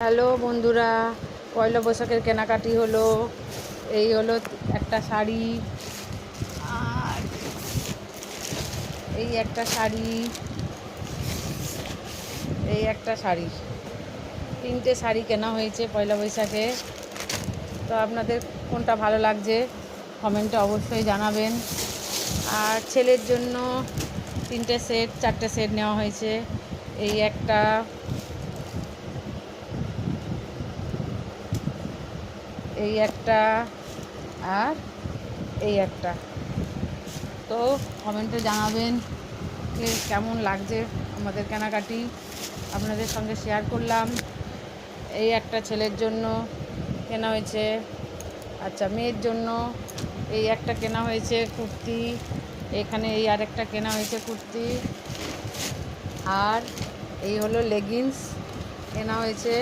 Hello বন্ধুরা, পয়লা বৈশাখের কেনাকাটি হলো। এই হলো একটা শাড়ি, আর এই একটা শাড়ি, এই একটা শাড়ি, তিনটে শাড়ি কেনা হয়েছে পয়লা বৈশাখে। তো আপনাদের কোনটা ভালো লাগছে কমেন্টে অবশ্যই জানাবেন। আর ছেলের জন্য চারটে সেট নেওয়া হয়েছে। এই একটা, এই একটা, আর এই একটা। তো কমেন্টে জানাবেন যে কেমন লাগছে আমাদের কেনাকাটি, আপনাদের সঙ্গে শেয়ার করলাম। এই একটা ছেলের জন্য কেনা হয়েছে। আচ্ছা, মেয়ের জন্য এই একটা কেনা হয়েছে কুর্তি, এখানে এই আরেকটা কেনা হয়েছে কুর্তি, আর এই হলো লেগিংস কেনা হয়েছে।